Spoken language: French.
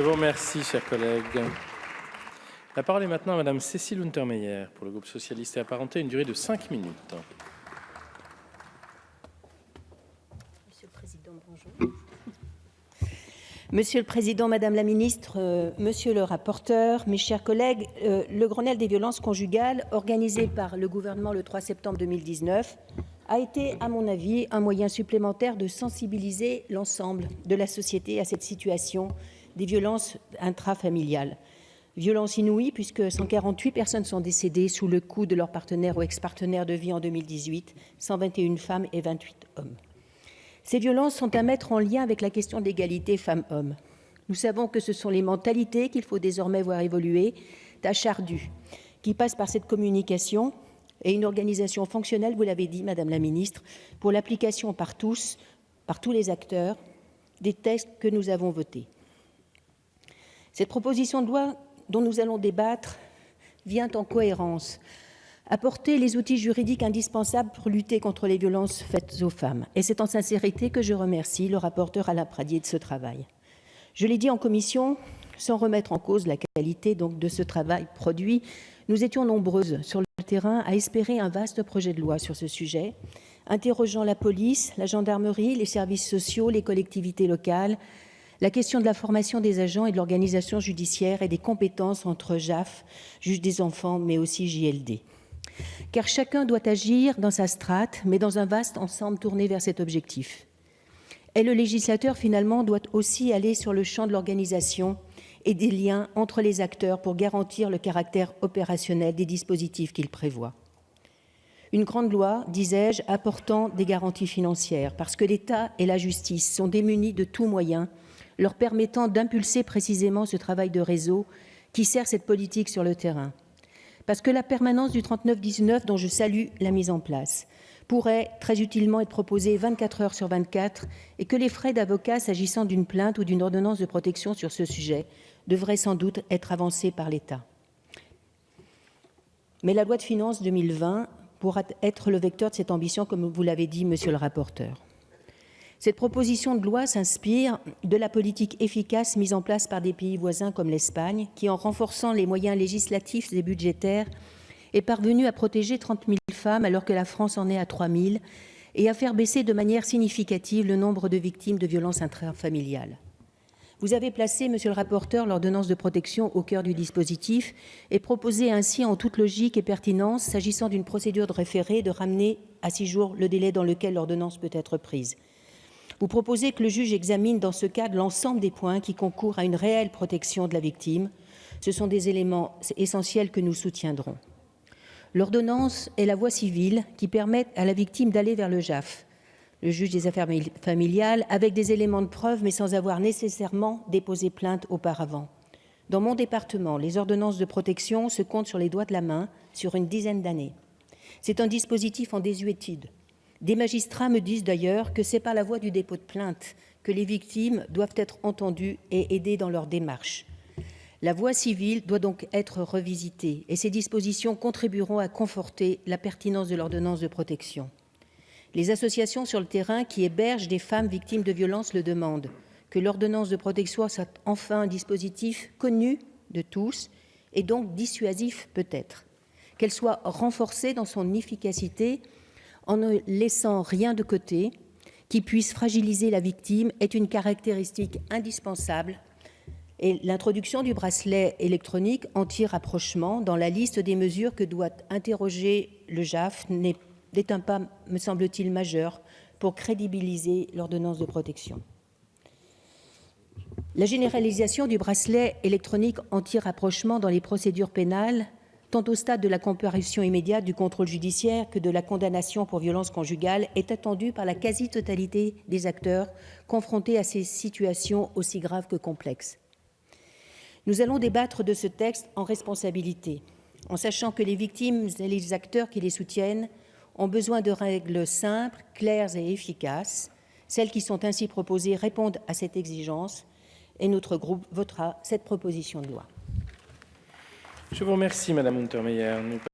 Je vous remercie, chers collègues. La parole est maintenant à Madame Cécile Untermaier pour le groupe socialiste et apparenté, une durée de 5 minutes. Monsieur le Président, bonjour. Monsieur le Président, Madame la Ministre, Monsieur le rapporteur, mes chers collègues, le Grenelle des violences conjugales, organisé par le gouvernement le 3 septembre 2019, a été, à mon avis, un moyen supplémentaire de sensibiliser l'ensemble de la société à cette situation des violences intrafamiliales. Violences inouïes, puisque 148 personnes sont décédées sous le coup de leur partenaire ou ex-partenaire de vie en 2018, 121 femmes et 28 hommes. Ces violences sont à mettre en lien avec la question de l'égalité femmes-hommes. Nous savons que ce sont les mentalités qu'il faut désormais voir évoluer, tâche ardue, qui passe par cette communication et une organisation fonctionnelle, vous l'avez dit, Madame la Ministre, pour l'application par tous les acteurs, des textes que nous avons votés. Cette proposition de loi dont nous allons débattre vient en cohérence apporter les outils juridiques indispensables pour lutter contre les violences faites aux femmes. Et c'est en sincérité que je remercie le rapporteur Alain Pradié de ce travail. Je l'ai dit en commission, sans remettre en cause la qualité donc de ce travail produit, nous étions nombreuses sur le terrain à espérer un vaste projet de loi sur ce sujet, interrogeant la police, la gendarmerie, les services sociaux, les collectivités locales, la question de la formation des agents et de l'organisation judiciaire et des compétences entre JAF, juge des enfants, mais aussi JLD. Car chacun doit agir dans sa strate, mais dans un vaste ensemble tourné vers cet objectif. Et le législateur, finalement, doit aussi aller sur le champ de l'organisation et des liens entre les acteurs pour garantir le caractère opérationnel des dispositifs qu'il prévoit. Une grande loi, disais-je, apportant des garanties financières, parce que l'État et la justice sont démunis de tout moyen leur permettant d'impulser précisément ce travail de réseau qui sert cette politique sur le terrain. Parce que la permanence du 3919, dont je salue la mise en place, pourrait très utilement être proposée 24 heures sur 24 et que les frais d'avocat s'agissant d'une plainte ou d'une ordonnance de protection sur ce sujet devraient sans doute être avancés par l'État. Mais la loi de finances 2020 pourra être le vecteur de cette ambition, comme vous l'avez dit, monsieur le rapporteur. Cette proposition de loi s'inspire de la politique efficace mise en place par des pays voisins comme l'Espagne, qui, en renforçant les moyens législatifs et budgétaires, est parvenue à protéger 30 000 femmes alors que la France en est à 3 000 et à faire baisser de manière significative le nombre de victimes de violences intrafamiliales. Vous avez placé, monsieur le rapporteur, l'ordonnance de protection au cœur du dispositif et proposé ainsi, en toute logique et pertinence, s'agissant d'une procédure de référé, de ramener à 6 jours le délai dans lequel l'ordonnance peut être prise. Vous proposez que le juge examine dans ce cadre l'ensemble des points qui concourent à une réelle protection de la victime. Ce sont des éléments essentiels que nous soutiendrons. L'ordonnance est la voie civile qui permet à la victime d'aller vers le JAF, le juge des affaires familiales, avec des éléments de preuve, mais sans avoir nécessairement déposé plainte auparavant. Dans mon département, les ordonnances de protection se comptent sur les doigts de la main sur une dizaine d'années. C'est un dispositif en désuétude. Des magistrats me disent d'ailleurs que c'est par la voie du dépôt de plainte que les victimes doivent être entendues et aidées dans leur démarche. La voie civile doit donc être revisitée et ces dispositions contribueront à conforter la pertinence de l'ordonnance de protection. Les associations sur le terrain qui hébergent des femmes victimes de violences le demandent, que l'ordonnance de protection soit enfin un dispositif connu de tous et donc dissuasif peut-être, qu'elle soit renforcée dans son efficacité en ne laissant rien de côté qui puisse fragiliser la victime est une caractéristique indispensable et l'introduction du bracelet électronique anti-rapprochement dans la liste des mesures que doit interroger le JAF n'est un pas, me semble-t-il, majeur pour crédibiliser l'ordonnance de protection. La généralisation du bracelet électronique anti-rapprochement dans les procédures pénales, tant au stade de la comparution immédiate du contrôle judiciaire que de la condamnation pour violence conjugale, est attendue par la quasi-totalité des acteurs confrontés à ces situations aussi graves que complexes. Nous allons débattre de ce texte en responsabilité, en sachant que les victimes et les acteurs qui les soutiennent ont besoin de règles simples, claires et efficaces. Celles qui sont ainsi proposées répondent à cette exigence et notre groupe votera cette proposition de loi. Je vous remercie, Madame Untermaier.